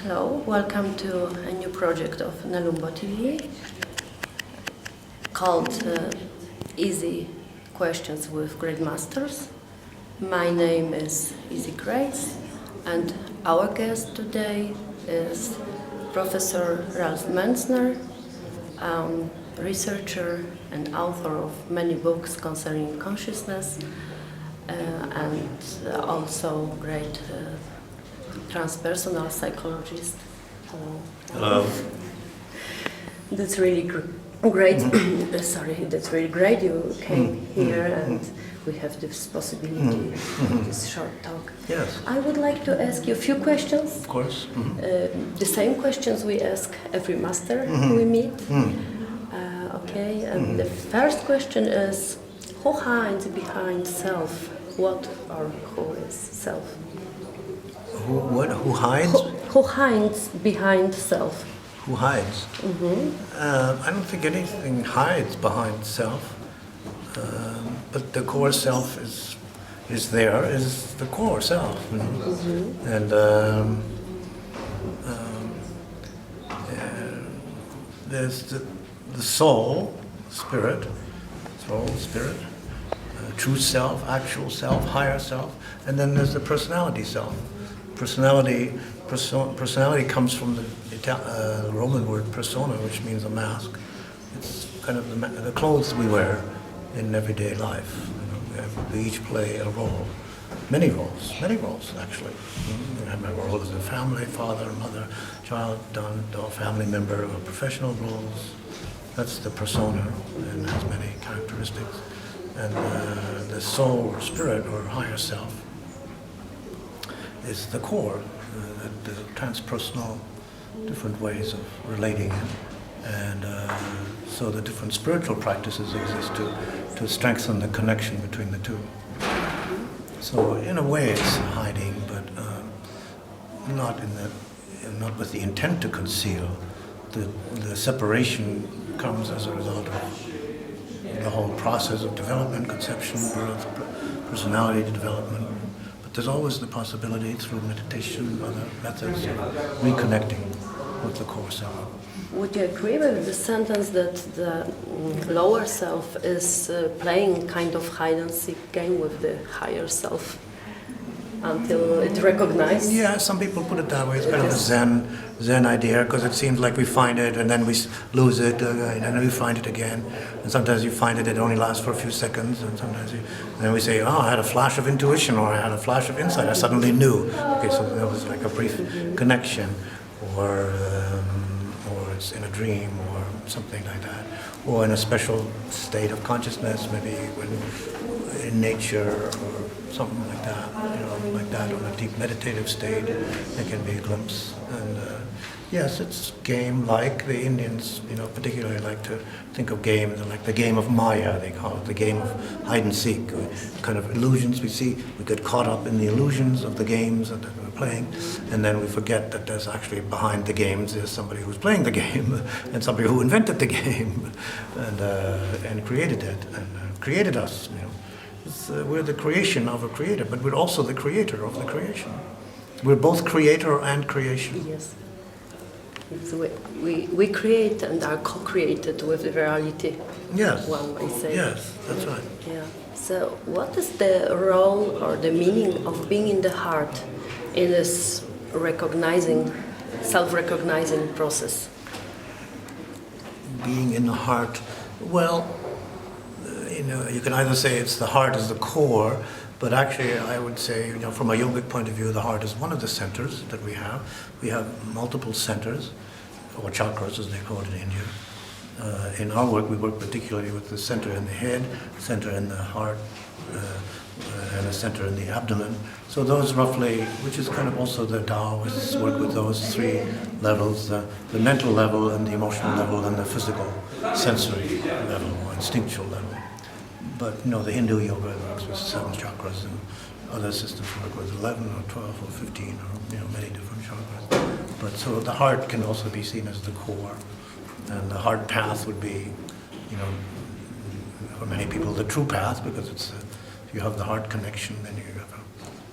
Hello, welcome to a new project of Nalumbo TV called Easy Questions with Great Masters. My name is Easy Grace, and our guest today is Professor Ralph Metzner, researcher and author of many books concerning consciousness, and also great transpersonal psychologist. Hello. That's really great. Sorry, that's really great you came here and we have this possibility, this short talk. Yes. I would like to ask you a few questions. Of course. The same questions we ask every master we meet. Okay, and the first question is, who hides behind self? What or who is self? Who hides? Who hides behind self? Who hides? I don't think anything hides behind self, but the core self is there, is the core self. And there's the soul, spirit, true self, actual self, higher self, and then there's the personality self. Personality comes from the Roman word persona, which means a mask. It's kind of the clothes we wear in everyday life. We each play a role, many roles actually. We have a role as a family, father, mother, child, family member, or professional roles. That's the persona, and has many characteristics. And the soul or spirit or higher self is the core, the transpersonal, different ways of relating it. And so the different spiritual practices exist to strengthen the connection between the two. So in a way it's hiding, but not with the intent to conceal. The separation comes as a result of the whole process of development, conception, birth, personality development. There's always the possibility through meditation, other methods, of reconnecting with the core self. Would you agree with the sentence that the lower self is playing kind of hide and seek game with the higher self until it recognizes? Yeah, some people put it that way. It's kind of a Zen idea, because it seems like we find it and then we lose it, and then we find it again. And sometimes you find it only lasts for a few seconds, and sometimes then we say, oh, I had a flash of intuition, or I had a flash of insight, I suddenly knew. Okay, so that was like a brief connection, or it's in a dream, or something like that, or in a special state of consciousness, maybe when in nature, or something like that, like that, or a deep meditative state, it can be a glimpse. And yes, it's game-like. The Indians, particularly like to think of games like the game of Maya, they call it, the game of hide and seek, kind of illusions we see. We get caught up in the illusions of the games that we're playing, and then we forget that there's actually behind the games is somebody who's playing the game, and somebody who invented the game, and created it, and created us. We're the creation of a creator, but we're also the creator of the creation. We're both creator and creation. Yes. So we create and are co-created with the reality. Yes. One may say. Yes, that's right. Yeah. So what is the role or the meaning of being in the heart in this self-recognizing process? Being in the heart, well, you can either say it's the heart is the core, but actually I would say, from a yogic point of view, the heart is one of the centers that we have. We have multiple centers, or chakras as they call it in India. In our work, we work particularly with the center in the head, center in the heart, and a center in the abdomen. So those roughly, which is kind of also the Taoists work with those three levels, the mental level and the emotional level and the physical sensory level or instinctual level. But the Hindu yoga works with 7 chakras, and other systems work with 11 or 12 or 15 or many different chakras. But so the heart can also be seen as the core, and the heart path would be, for many people, the true path, because it's if you have the heart connection, then you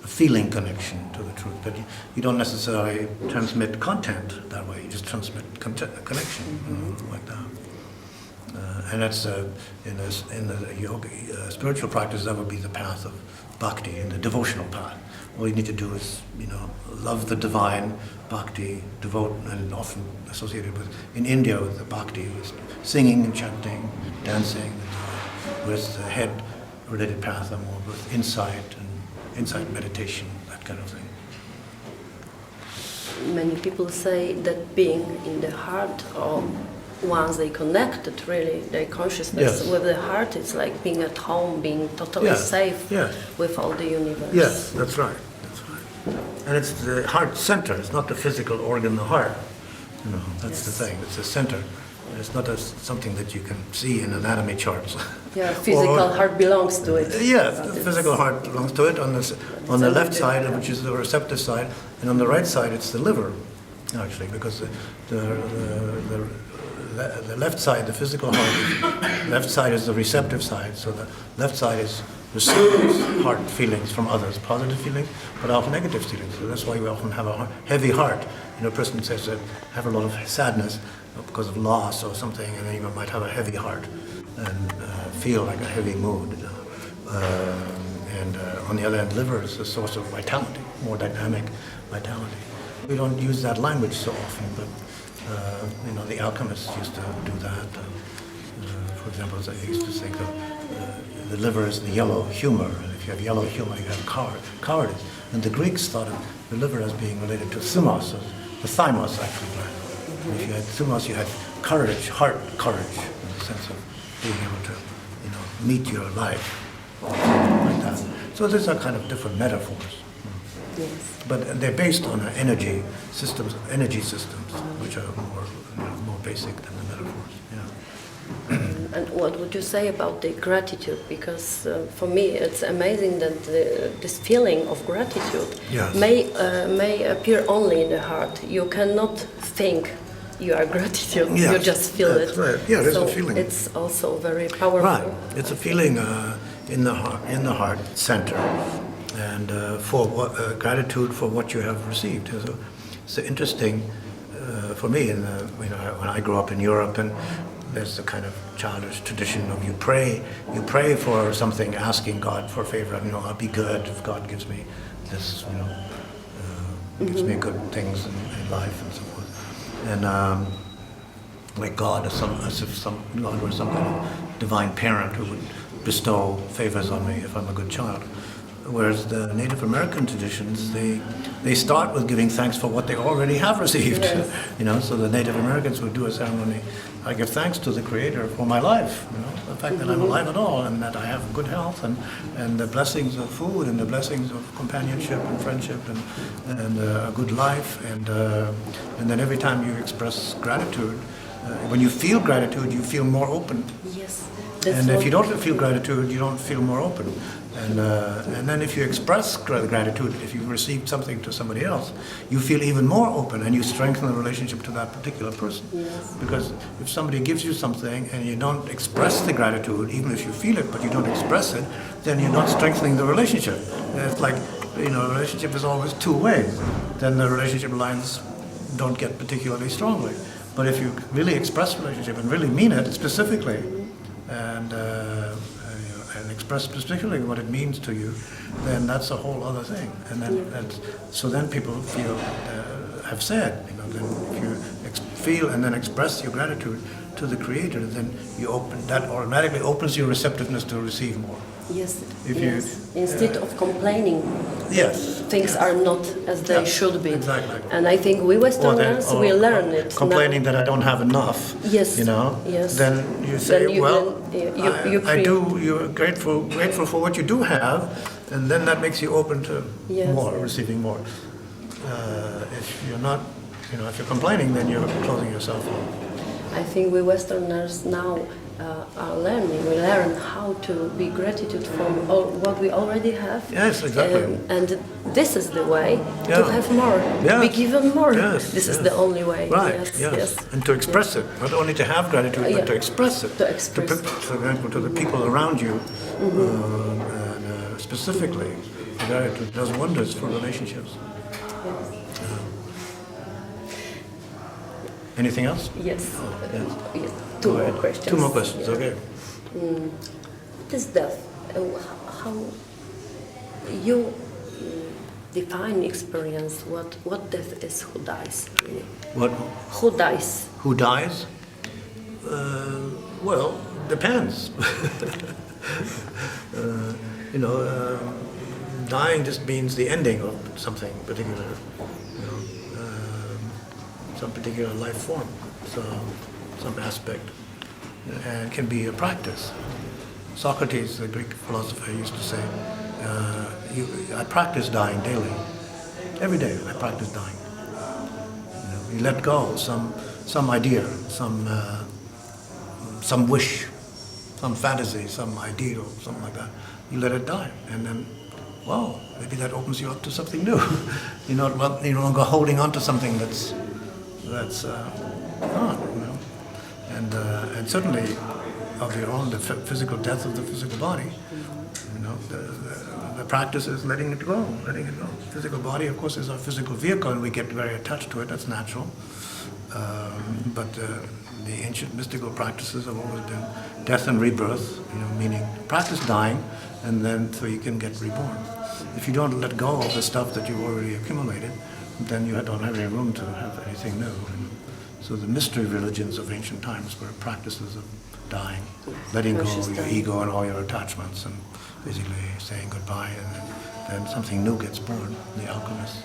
have a feeling connection to the truth. But you don't necessarily transmit content that way. You just transmit connection, like that. And that's in the yoga spiritual practice. That would be the path of bhakti, in the devotional path. All you need to do is, love the divine, bhakti, devote, and often associated with, in India, with the bhakti, with singing and chanting, dancing, with the head-related path, and more with insight meditation, that kind of thing. Many people say that being in the heart, or once they connected really their consciousness with the heart, it's like being at home, being totally safe with all the universe. Yes, that's right. And it's the heart center. It's not the physical organ, the heart. That's the thing. It's the center. It's not something that you can see in anatomy charts. Yeah, physical heart belongs to it. Yes, the physical heart belongs to it. On the left side, which is the receptive side, and on the right side, it's the liver, actually, because the left side, the physical heart, left side is the receptive side. So the left side is receives heart feelings from others, positive feelings, but often negative feelings. So that's why we often have a heavy heart. A person says that have a lot of sadness because of loss or something, and then you might have a heavy heart and feel like a heavy mood. And on the other hand, liver is a source of vitality, more dynamic vitality. We don't use that language so often, but the alchemists used to do that. For example, they used to think of the liver is the yellow humor, and if you have yellow humor, you have cowardice. And the Greeks thought of the liver as being related to thumos, the thymus actually. And if you had thumos, you had courage, heart courage, in the sense of being able to, meet your life, like that. So these are kind of different metaphors. Yes. But they're based on energy systems, which are more basic than the metaphors. Yeah. And what would you say about the gratitude? Because for me, it's amazing that this feeling of gratitude may appear only in the heart. You cannot think you are gratitude. You just feel it. Right. Yeah, there's so a feeling. It's also very powerful. Right. It's a feeling in the heart center, and for gratitude for what you have received. So it's interesting for me. When I grew up in Europe, and there's the kind of childish tradition of you pray for something, asking God for a favor. I'll be good if God gives me this. Gives me good things in life and so forth. And like God, as if God were some kind of divine parent who would bestow favors on me if I'm a good child. Whereas the Native American traditions, they start with giving thanks for what they already have received. Yes. So the Native Americans would do a ceremony. I give thanks to the Creator for my life, the fact that I'm alive at all, and that I have good health, and the blessings of food, and the blessings of companionship and friendship, and a good life, and then every time you express gratitude, when you feel gratitude, you feel more open. Yes. And if you don't feel gratitude, you don't feel more open. And then if you express gratitude, if you've received something to somebody else, you feel even more open, and you strengthen the relationship to that particular person. Yes. Because if somebody gives you something and you don't express the gratitude, even if you feel it, but you don't express it, then you're not strengthening the relationship. And it's like, a relationship is always two-way. Then the relationship lines don't get particularly strongly. But if you really express relationship and really mean it specifically, and express specifically what it means to you, then that's a whole other thing. And then people feel have said, then if you feel and then express your gratitude to the Creator, then that automatically opens your receptiveness to receive more. Yes. Instead of complaining, things are not as they should be. Exactly. And I think we Westerners, we learn it. Complaining that I don't have enough. Yes. Yes. Then you say, you're grateful for what you do have, and then that makes you open to more, receiving more. If you're not, if you're complaining, then you're closing yourself off. I think we Westerners now are learning. We learn how to be gratitude for what we already have. Yes, exactly. And this is the way to have more. Be given more. This is the only way. Right. Yes. And to express it, not only to have gratitude, but to express it. To express. For example, to the people around you, and, specifically, It does wonders for relationships. Anything else? Yes. Yes. Yes. Two more questions. Two more questions, okay. What is death? How you define experience? What death is? Who dies? Really? What? Who dies? Who dies? Well, depends. Dying just means the ending of something particular, some particular life form, some aspect, and it can be a practice. Socrates, the Greek philosopher, used to say, I practice dying daily. Every day I practice dying. You let go some idea, some wish, some fantasy, some ideal, something like that. You let it die, and then, wow, maybe that opens you up to something new. You're no longer holding on to something that's gone, and certainly of your own, the physical death of the physical body. The practice is letting it go. Physical body, of course, is our physical vehicle, and we get very attached to it. That's natural. But the ancient mystical practices have always been death and rebirth. Meaning practice dying, and then so you can get reborn. If you don't let go of the stuff that you've already accumulated, then you don't have any room to have anything new. So the mystery religions of ancient times were practices of dying, letting go of your ego and all your attachments, and basically saying goodbye, and then something new gets born. The alchemists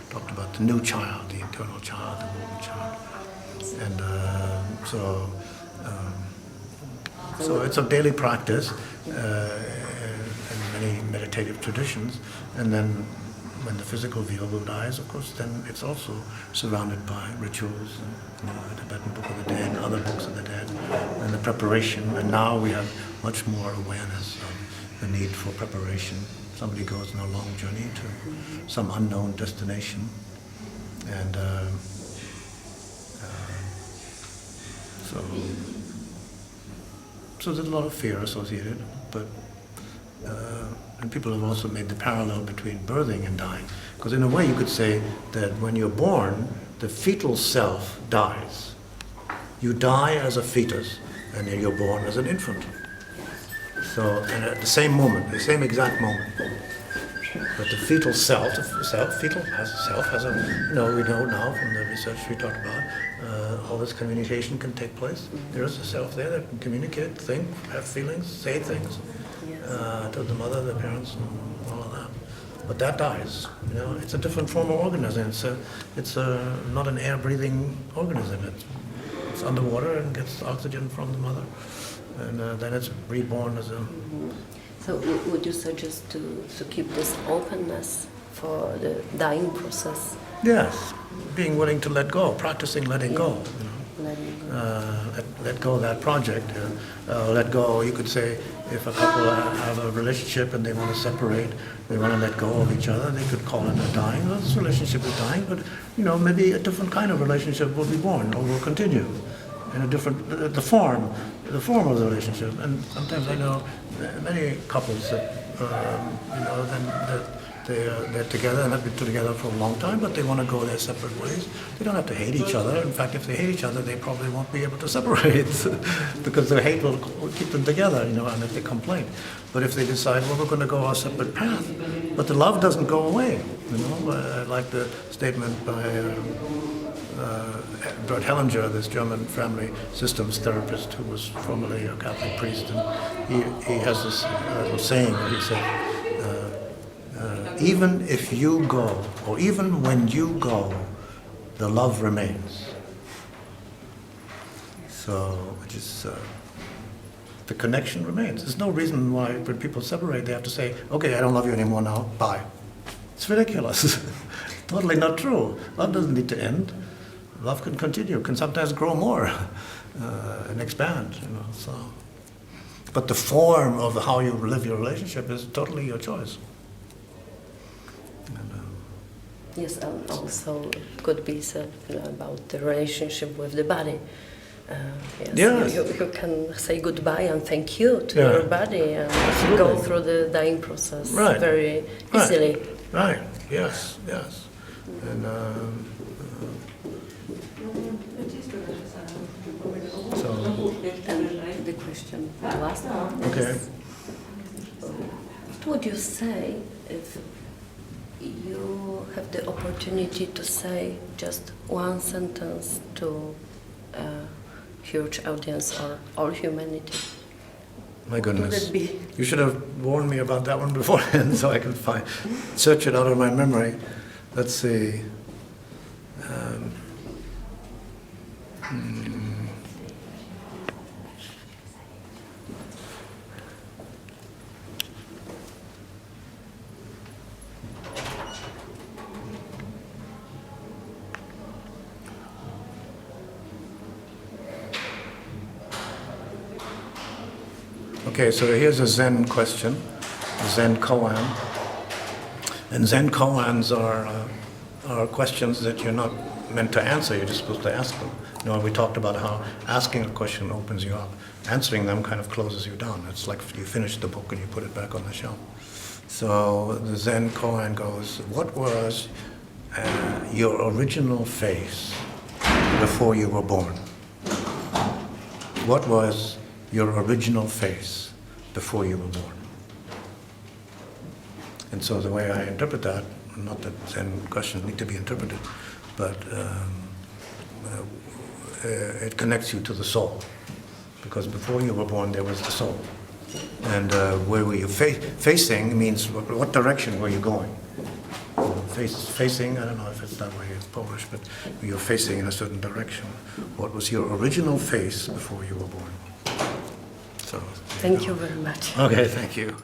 talked about the new child, the eternal child, the golden child. And so it's a daily practice in many meditative traditions. And then when the physical vehicle dies, of course, then it's also surrounded by rituals, and, the Tibetan Book of the Dead, and other books of the dead, and the preparation. And now we have much more awareness of the need for preparation. Somebody goes on a long journey to some unknown destination, and so there's a lot of fear associated, but and people have also made the parallel between birthing and dying, because in a way you could say that when you're born, the fetal self dies. You die as a fetus, and then you're born as an infant. So, and at the same moment, the same exact moment. But the fetal self, fetal self has a, we know now from the research we talked about, all this communication can take place. There is a self there that can communicate, think, have feelings, say things to the mother, the parents, and all of that. But that dies. It's a different form of organism. It's not an air-breathing organism. It's underwater and gets oxygen from the mother, and then it's reborn as a. So would you suggest to keep this openness for the dying process? Yes, being willing to let go, practicing letting go. Letting go. Let go of that project. Let go, you could say, if a couple have a relationship and they want to separate, they want to let go of each other, they could call it a dying. Well, this relationship is dying, but maybe a different kind of relationship will be born or will continue in a different, the form of the relationship. And sometimes I know many couples that, they're together and have been together for a long time, but they want to go their separate ways. They don't have to hate each other. In fact, if they hate each other, they probably won't be able to separate because their hate will keep them together, and if they complain. But if they decide, well, we're going to go our separate path, but the love doesn't go away, like the statement by Bert Hellinger, this German family systems therapist who was formerly a Catholic priest, and he has this little saying where he said, even if you go, or even when you go, the love remains. So, which is, the connection remains. There's no reason why when people separate, they have to say, okay, I don't love you anymore now, bye. It's ridiculous. Totally not true. Love doesn't need to end. Love can continue, can sometimes grow more and expand, so. But the form of how you live your relationship is totally your choice. Yes, and also could be said about the relationship with the body. Yes. You can say goodbye and thank you to Yeah. your body and Absolutely. go through the dying process Right. very easily. Right. Yes. Yes. And so. And the question, the last one Okay. is, what would you say if you have the opportunity to say just one sentence to a huge audience or all humanity? My What would goodness. it be? You should have warned me about that one beforehand so I could search it out of my memory. Let's see. Okay, so here's a Zen question, Zen koan. And Zen koans are questions that you're not meant to answer, you're just supposed to ask them. You know, we talked about how asking a question opens you up. Answering them kind of closes you down. It's like you finish the book and you put it back on the shelf. So the Zen koan goes, what was your original face before you were born? What was your original face before you were born? And so the way I interpret that, not that Zen questions need to be interpreted, but it connects you to the soul. Because before you were born, there was the soul. And where were you facing means what direction were you going? Facing, I don't know if it's that way in Polish, but you're facing in a certain direction. What was your original face before you were born? So, Thank you very much. Okay, thank you.